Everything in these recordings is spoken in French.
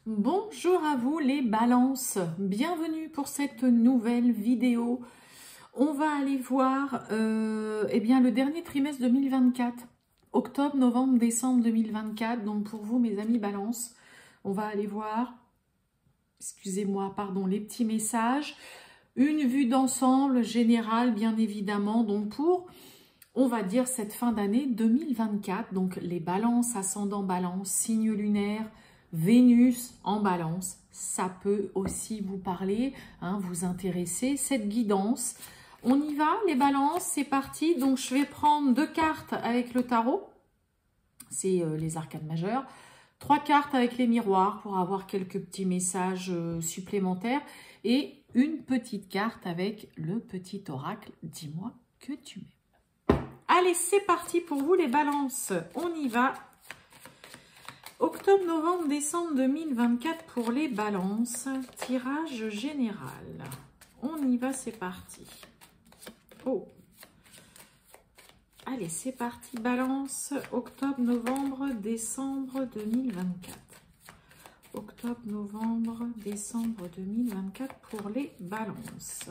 Bonjour à vous les balances, bienvenue pour cette nouvelle vidéo. On va aller voir le dernier trimestre 2024, octobre, novembre, décembre 2024. Donc pour vous mes amis balances, on va aller voir, excusez-moi, pardon, les petits messages. Une vue d'ensemble générale bien évidemment, donc pour, on va dire, cette fin d'année 2024. Donc les balances, ascendant balance, signe lunaire, Vénus en balance, ça peut aussi vous parler, vous intéresser, cette guidance. On y va les balances, c'est parti. Donc je vais prendre 2 cartes avec le tarot, c'est les arcanes majeures, 3 cartes avec les miroirs pour avoir quelques petits messages supplémentaires et une petite carte avec le petit oracle, dis-moi que tu m'aimes. Allez, c'est parti pour vous les balances, on y va. Octobre, novembre, décembre 2024 pour les balances. Tirage général. On y va, c'est parti. Oh. Allez, c'est parti. Balance. Octobre, novembre, décembre 2024. Octobre, novembre, décembre 2024 pour les balances.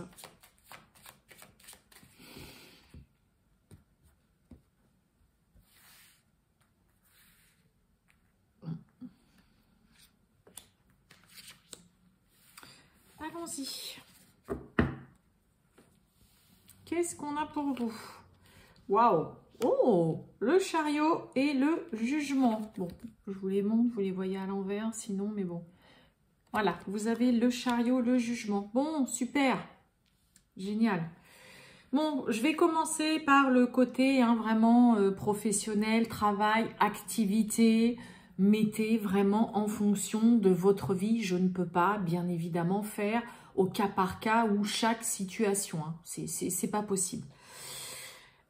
Allons-y. Qu'est-ce qu'on a pour vous? Waouh! Oh! Le chariot et le jugement. Bon, je vous les montre, vous les voyez à l'envers, sinon, mais bon. Voilà, vous avez le chariot, le jugement. Bon, super! Génial! Bon, je vais commencer par le côté vraiment professionnel, travail, activité. Mettez vraiment en fonction de votre vie. Je ne peux pas, bien évidemment, faire au cas par cas ou chaque situation. C'est pas possible.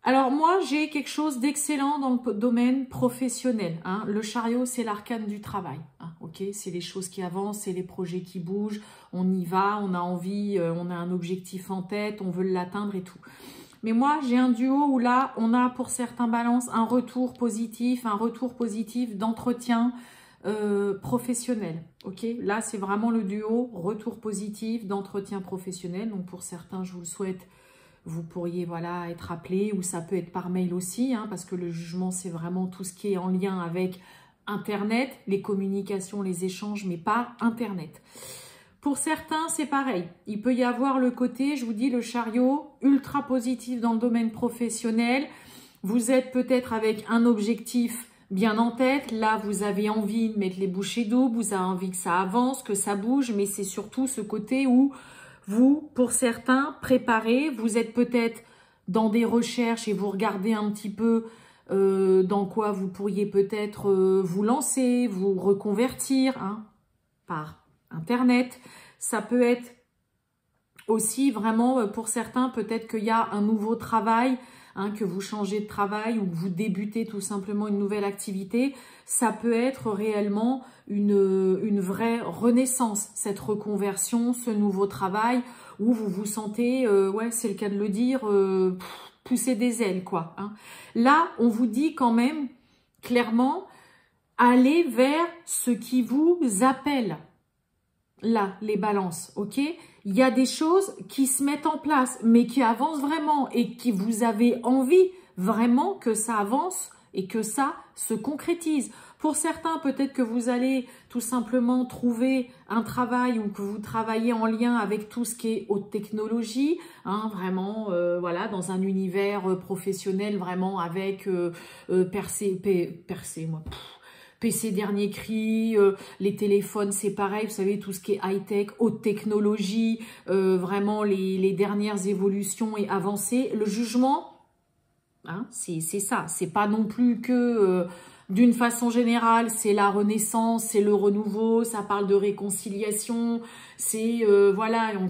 Alors moi, j'ai quelque chose d'excellent dans le domaine professionnel. Le chariot, c'est l'arcane du travail. Ok, c'est les choses qui avancent, c'est les projets qui bougent. On y va, on a envie, on a un objectif en tête, on veut l'atteindre et tout. Mais moi, j'ai un duo où là, on a pour certains balances un retour positif d'entretien professionnel. Ok, là, c'est vraiment le duo retour positif d'entretien professionnel. Donc, pour certains, je vous le souhaite, vous pourriez être appelé ou ça peut être par mail aussi, parce que le jugement, c'est vraiment tout ce qui est en lien avec Internet, les communications, les échanges, mais pas Internet. Pour certains, c'est pareil. Il peut y avoir le côté, je vous dis, le chariot, ultra positif dans le domaine professionnel. Vous êtes peut-être avec un objectif bien en tête. Là, vous avez envie de mettre les bouchées doubles. Vous avez envie que ça avance, que ça bouge. Mais c'est surtout ce côté où vous, pour certains, préparez. Vous êtes peut-être dans des recherches et vous regardez un petit peu dans quoi vous pourriez peut-être vous lancer, vous reconvertir par Internet. Ça peut être aussi vraiment pour certains, peut-être qu'il y a un nouveau travail, que vous changez de travail ou que vous débutez tout simplement une nouvelle activité. Ça peut être réellement une vraie renaissance, cette reconversion, ce nouveau travail où vous vous sentez, c'est le cas de le dire, pousser des ailes, quoi. Là, on vous dit quand même clairement, allez vers ce qui vous appelle. Là, les balances, ok? Il y a des choses qui se mettent en place, mais qui avancent vraiment et qui vous avez envie vraiment que ça avance et que ça se concrétise. Pour certains, peut-être que vous allez tout simplement trouver un travail ou que vous travaillez en lien avec tout ce qui est haute technologie, vraiment, dans un univers professionnel, vraiment avec PC dernier cri, les téléphones, c'est pareil, vous savez, tout ce qui est high-tech, haute technologie, vraiment les dernières évolutions et avancées. Le jugement, c'est ça, c'est pas non plus que d'une façon générale, c'est la renaissance, c'est le renouveau, ça parle de réconciliation, c'est,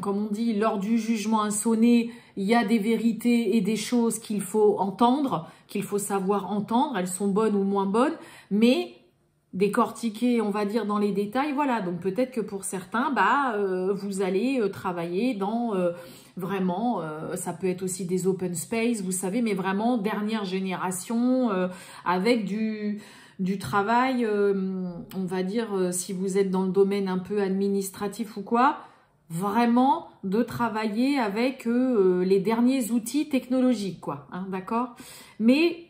comme on dit, lors du jugement a sonné, il y a des vérités et des choses qu'il faut entendre, qu'il faut savoir entendre, elles sont bonnes ou moins bonnes, mais décortiquer, on va dire, dans les détails, voilà. Donc peut-être que pour certains, vous allez travailler dans vraiment, ça peut être aussi des open space, vous savez, mais vraiment dernière génération, avec du travail, on va dire, si vous êtes dans le domaine un peu administratif ou quoi, vraiment de travailler avec les derniers outils technologiques, quoi, hein, d'accord? Mais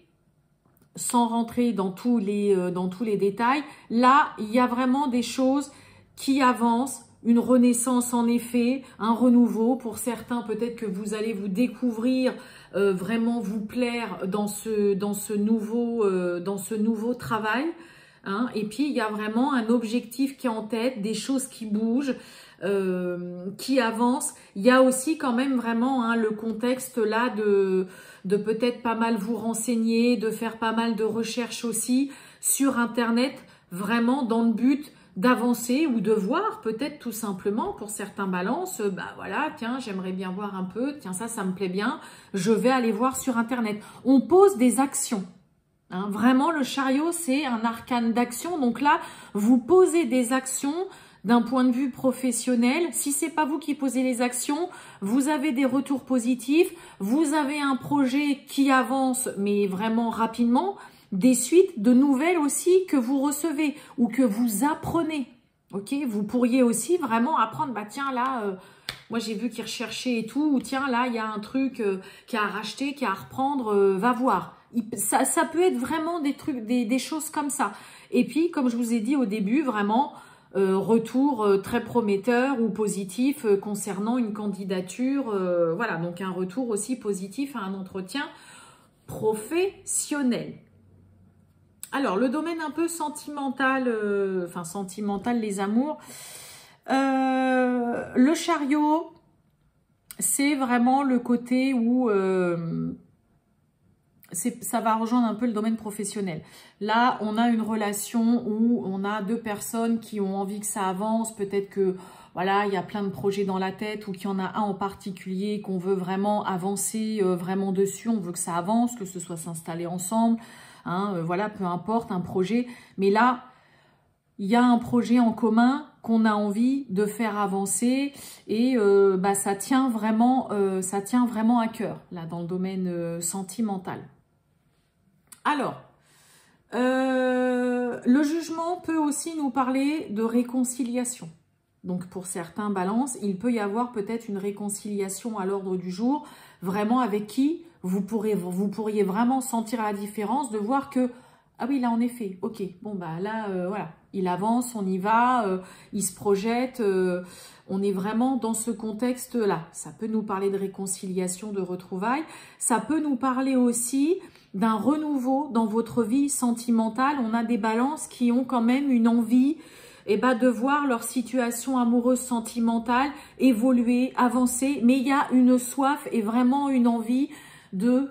sans rentrer dans tous les détails, là, il y a vraiment des choses qui avancent, une renaissance en effet, un renouveau. Pour certains, peut-être que vous allez vous découvrir, vraiment vous plaire dans ce nouveau travail. Hein. Et puis, il y a vraiment un objectif qui est en tête, des choses qui bougent, qui avancent. Il y a aussi quand même vraiment hein, le contexte là de peut-être pas mal vous renseigner, de faire pas mal de recherches aussi sur Internet, vraiment dans le but d'avancer ou de voir peut-être tout simplement pour certains balances, bah voilà, tiens, j'aimerais bien voir un peu, tiens, ça me plaît bien, je vais aller voir sur Internet. On pose des actions. Hein, vraiment, le chariot, c'est un arcane d'action. Donc là, vous posez des actions d'un point de vue professionnel. Si c'est pas vous qui posez les actions, vous avez des retours positifs, vous avez un projet qui avance, mais vraiment rapidement, des suites de nouvelles aussi que vous recevez ou que vous apprenez. Ok, vous pourriez aussi vraiment apprendre, bah tiens là, moi j'ai vu qu'il recherchait et tout, ou tiens là, il y a un truc qui a à racheter, qui a à reprendre, va voir. Ça peut être vraiment des trucs, des choses comme ça. Et puis, comme je vous ai dit au début, vraiment, retour très prometteur ou positif concernant une candidature. Voilà, donc un retour aussi positif à un entretien professionnel. Alors, le domaine un peu sentimental, enfin sentimental, les amours. Le chariot, c'est vraiment le côté où ça va rejoindre un peu le domaine professionnel. Là, on a une relation où on a deux personnes qui ont envie que ça avance. Peut-être que voilà, il y a plein de projets dans la tête ou qu'il y en a un en particulier qu'on veut vraiment avancer vraiment dessus. On veut que ça avance, que ce soit s'installer ensemble. Hein, voilà, peu importe, un projet. Mais là, il y a un projet en commun qu'on a envie de faire avancer et bah, ça tient vraiment à cœur, là, dans le domaine sentimental. Alors, le jugement peut aussi nous parler de réconciliation. Donc, pour certains balances, il peut y avoir peut-être une réconciliation à l'ordre du jour, vraiment avec qui vous pourriez vraiment sentir la différence, de voir que, ah oui, là, en effet, ok, bon, bah là, voilà, il avance, on y va, il se projette, on est vraiment dans ce contexte-là. Ça peut nous parler de réconciliation, de retrouvailles, ça peut nous parler aussi d'un renouveau dans votre vie sentimentale. On a des balances qui ont quand même une envie de voir leur situation amoureuse sentimentale évoluer, avancer, mais il y a une soif et vraiment une envie de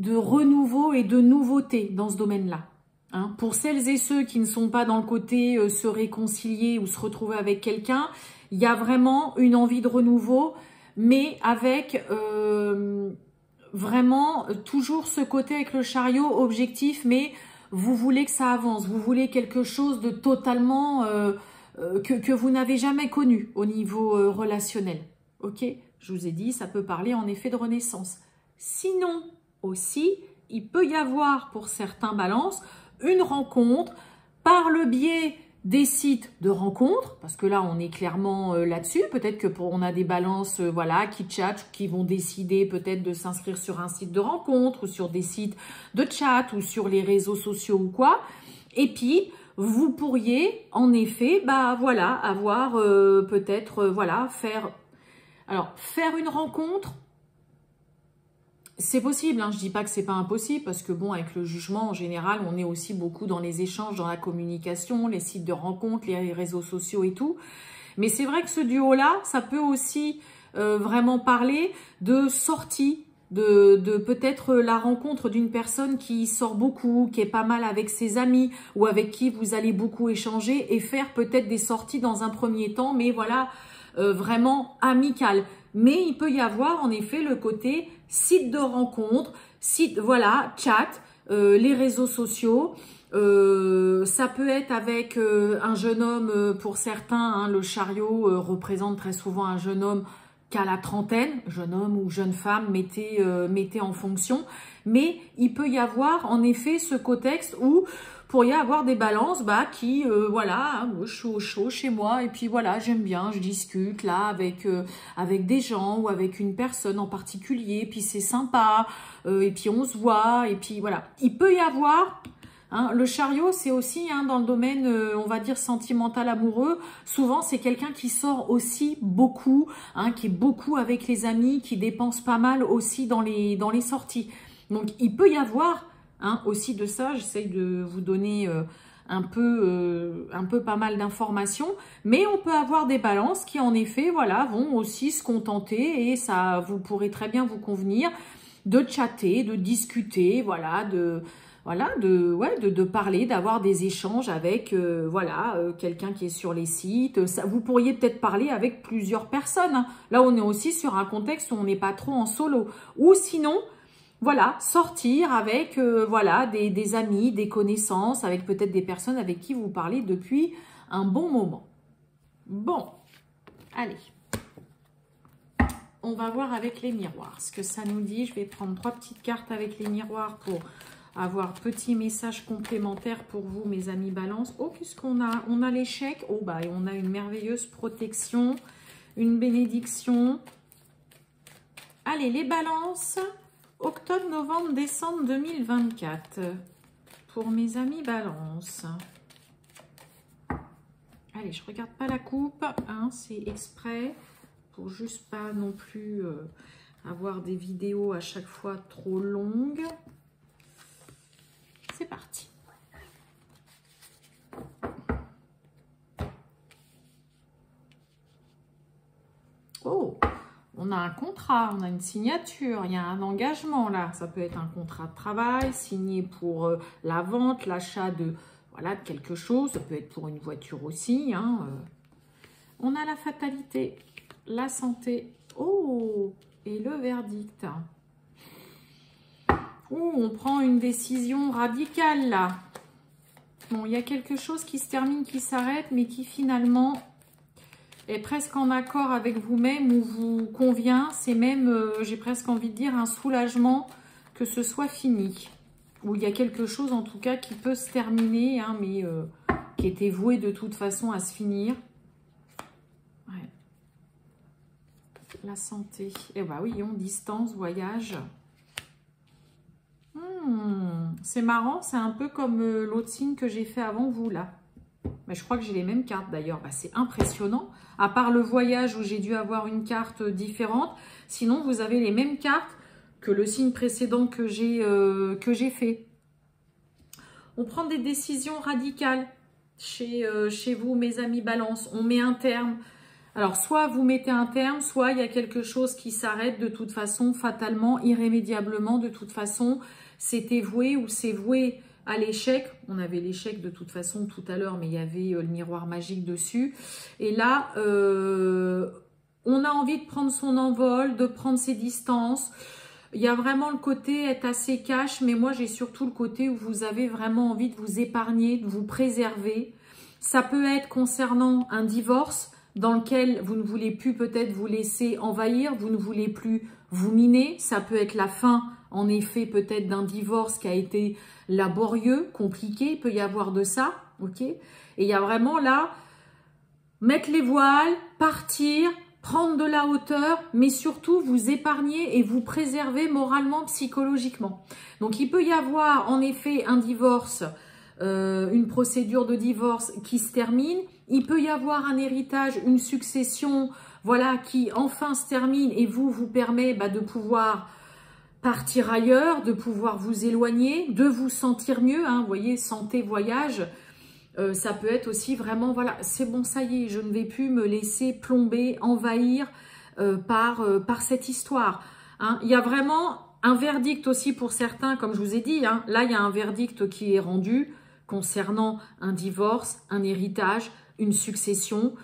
renouveau et de nouveauté dans ce domaine-là. Hein, pour celles et ceux qui ne sont pas dans le côté se réconcilier ou se retrouver avec quelqu'un, il y a vraiment une envie de renouveau, mais avec vraiment toujours ce côté avec le chariot objectif, mais vous voulez que ça avance, vous voulez quelque chose de totalement que vous n'avez jamais connu au niveau relationnel. Ok, je vous ai dit, ça peut parler en effet de renaissance. Sinon aussi, il peut y avoir pour certains balances une rencontre par le biais des sites de rencontres, parce que là on est clairement là-dessus. Peut-être que on a des balances voilà, qui chattent, qui vont décider peut-être de s'inscrire sur un site de rencontre ou sur des sites de chat ou sur les réseaux sociaux ou quoi. Et puis vous pourriez en effet bah voilà avoir peut-être voilà faire une rencontre. C'est possible, hein. Je dis pas que c'est pas impossible parce que bon, avec le jugement en général, on est aussi beaucoup dans les échanges, dans la communication, les sites de rencontres, les réseaux sociaux et tout. Mais c'est vrai que ce duo-là, ça peut aussi vraiment parler de sortie, de peut-être la rencontre d'une personne qui sort beaucoup, qui est pas mal avec ses amis ou avec qui vous allez beaucoup échanger et faire peut-être des sorties dans un premier temps, mais voilà, vraiment amicales. Mais il peut y avoir en effet le côté site de rencontre, site, voilà, chat, les réseaux sociaux. Ça peut être avec un jeune homme pour certains. Hein, le chariot représente très souvent un jeune homme qu'à la trentaine, jeune homme ou jeune femme, mettez en fonction. Mais il peut y avoir en effet ce contexte où pourriez avoir des balances qui, voilà, hein, je suis au chaud chez moi et puis voilà, j'aime bien, je discute là avec des gens ou avec une personne en particulier, puis c'est sympa, et puis on se voit, et puis voilà. Il peut y avoir... Hein, le chariot, c'est aussi dans le domaine, on va dire, sentimental, amoureux. Souvent, c'est quelqu'un qui sort aussi beaucoup, qui est beaucoup avec les amis, qui dépense pas mal aussi dans les sorties. Donc, il peut y avoir aussi de ça. J'essaye de vous donner un peu pas mal d'informations. Mais on peut avoir des balances qui, en effet, voilà, vont aussi se contenter et ça, vous pourrez très bien vous convenir de chatter, de discuter, voilà, de parler, d'avoir des échanges avec quelqu'un qui est sur les sites. Ça, vous pourriez peut-être parler avec plusieurs personnes. Là, on est aussi sur un contexte où on n'est pas trop en solo. Ou sinon, voilà, sortir avec des amis, des connaissances, avec peut-être des personnes avec qui vous parlez depuis un bon moment. Bon, allez. On va voir avec les miroirs ce que ça nous dit. Je vais prendre 3 petites cartes avec les miroirs pour avoir petit message complémentaire pour vous, mes amis Balance. Oh, qu'est-ce qu'on a? On a l'échec. Oh, on a une merveilleuse protection, une bénédiction. Allez, les Balances. Octobre, novembre, décembre 2024. Pour mes amis Balance. Allez, je regarde pas la coupe. C'est exprès. Pour juste pas non plus avoir des vidéos à chaque fois trop longues. C'est parti. Oh, on a un contrat, on a une signature, il y a un engagement là. Ça peut être un contrat de travail signé pour la vente, l'achat de quelque chose. Ça peut être pour une voiture aussi. On a la fatalité. La santé, oh, et le verdict. Oh, on prend une décision radicale là. Bon, il y a quelque chose qui se termine, qui s'arrête, mais qui finalement est presque en accord avec vous-même ou vous convient. C'est même, j'ai presque envie de dire, un soulagement que ce soit fini. Ou il y a quelque chose en tout cas qui peut se terminer, mais qui était voué de toute façon à se finir. Ouais. La santé. Eh bien oui, on distance, voyage. C'est marrant, c'est un peu comme l'autre signe que j'ai fait avant vous, là. Mais je crois que j'ai les mêmes cartes, d'ailleurs. C'est impressionnant. À part le voyage où j'ai dû avoir une carte différente, sinon, vous avez les mêmes cartes que le signe précédent que j'ai fait. On prend des décisions radicales chez vous, mes amis Balance. On met un terme. Alors, soit vous mettez un terme, soit il y a quelque chose qui s'arrête de toute façon, fatalement, irrémédiablement. De toute façon, c'était voué ou c'est voué à l'échec. On avait l'échec de toute façon tout à l'heure, mais il y avait le miroir magique dessus. Et là, on a envie de prendre son envol, de prendre ses distances. Il y a vraiment le côté être assez cash, mais moi, j'ai surtout le côté où vous avez vraiment envie de vous épargner, de vous préserver. Ça peut être concernant un divorce, dans lequel vous ne voulez plus peut-être vous laisser envahir, vous ne voulez plus vous miner. Ça peut être la fin, en effet, peut-être d'un divorce qui a été laborieux, compliqué. Il peut y avoir de ça, ok? Et il y a vraiment là, mettre les voiles, partir, prendre de la hauteur, mais surtout vous épargner et vous préserver moralement, psychologiquement. Donc, il peut y avoir, en effet, un divorce, une procédure de divorce qui se termine. Il peut y avoir un héritage, une succession, voilà, qui enfin se termine et vous permet de pouvoir partir ailleurs, de pouvoir vous éloigner, de vous sentir mieux. Vous voyez, santé, voyage, ça peut être aussi vraiment, voilà, c'est bon, ça y est, je ne vais plus me laisser plomber, envahir par cette histoire. Il y a vraiment un verdict aussi pour certains, comme je vous ai dit. Là, il y a un verdict qui est rendu concernant un divorce, un héritage, une succession.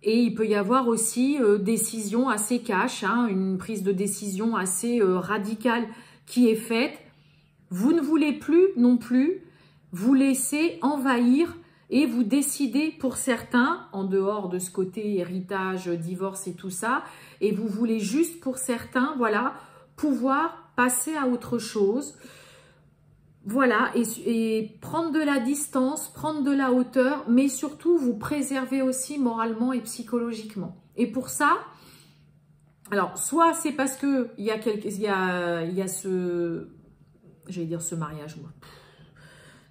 Et il peut y avoir aussi décision assez cash, une prise de décision assez radicale qui est faite. Vous ne voulez plus non plus vous laisser envahir et vous décidez pour certains, en dehors de ce côté héritage, divorce et tout ça, et vous voulez juste pour certains, voilà, pouvoir passer à autre chose. voilà, et prendre de la distance, prendre de la hauteur, mais surtout vous préserver aussi moralement et psychologiquement. Et pour ça, alors soit c'est parce que il y a ce, j'allais dire ce mariage, moi,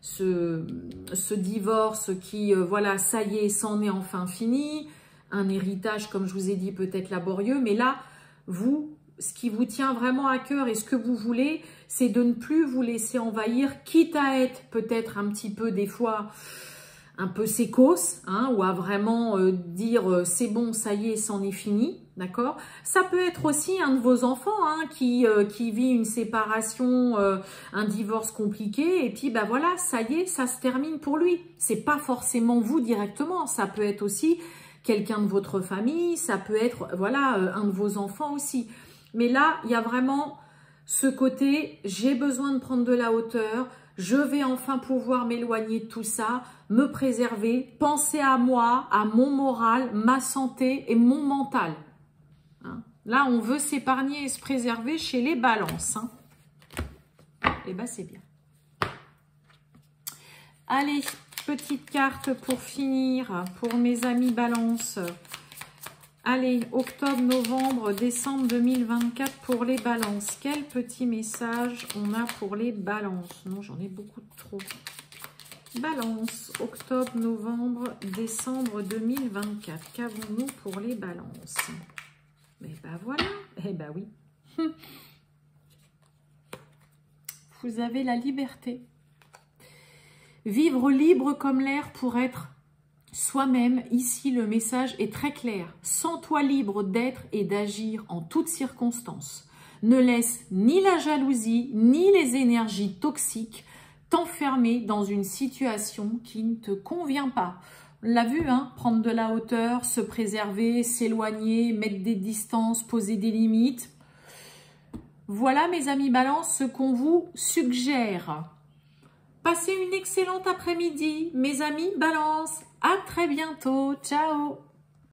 ce divorce qui, voilà, ça y est, c'en est enfin fini, un héritage, comme je vous ai dit, peut-être laborieux, mais là, vous, ce qui vous tient vraiment à cœur et ce que vous voulez, c'est de ne plus vous laisser envahir, quitte à être peut-être un petit peu, des fois, un peu sécos, hein, ou à vraiment dire c'est bon, ça y est, c'en est fini, d'accord? Ça peut être aussi un de vos enfants hein, qui vit une séparation, un divorce compliqué, et puis bah voilà, ça y est, ça se termine pour lui. C'est pas forcément vous directement, ça peut être aussi quelqu'un de votre famille, ça peut être voilà un de vos enfants aussi. Mais là, il y a vraiment ce côté, j'ai besoin de prendre de la hauteur, je vais enfin pouvoir m'éloigner de tout ça, me préserver, penser à moi, à mon moral, ma santé et mon mental. Hein? Là, on veut s'épargner et se préserver chez les balances. Hein? Et bien, c'est bien. Allez, petite carte pour finir, pour mes amis balance. Allez, octobre, novembre, décembre 2024 pour les balances. Quel petit message on a pour les balances? Non, j'en ai beaucoup trop. Balance, octobre, novembre, décembre 2024. Qu'avons-nous pour les balances? Mais ben voilà, eh ben oui. Vous avez la liberté. Vivre libre comme l'air pour être soi-même. Ici, le message est très clair. Sens-toi libre d'être et d'agir en toutes circonstances. Ne laisse ni la jalousie, ni les énergies toxiques t'enfermer dans une situation qui ne te convient pas. On l'a vu, hein, prendre de la hauteur, se préserver, s'éloigner, mettre des distances, poser des limites. Voilà, mes amis balance, ce qu'on vous suggère. Passez une excellente après-midi, mes amis balance. À très bientôt. Ciao.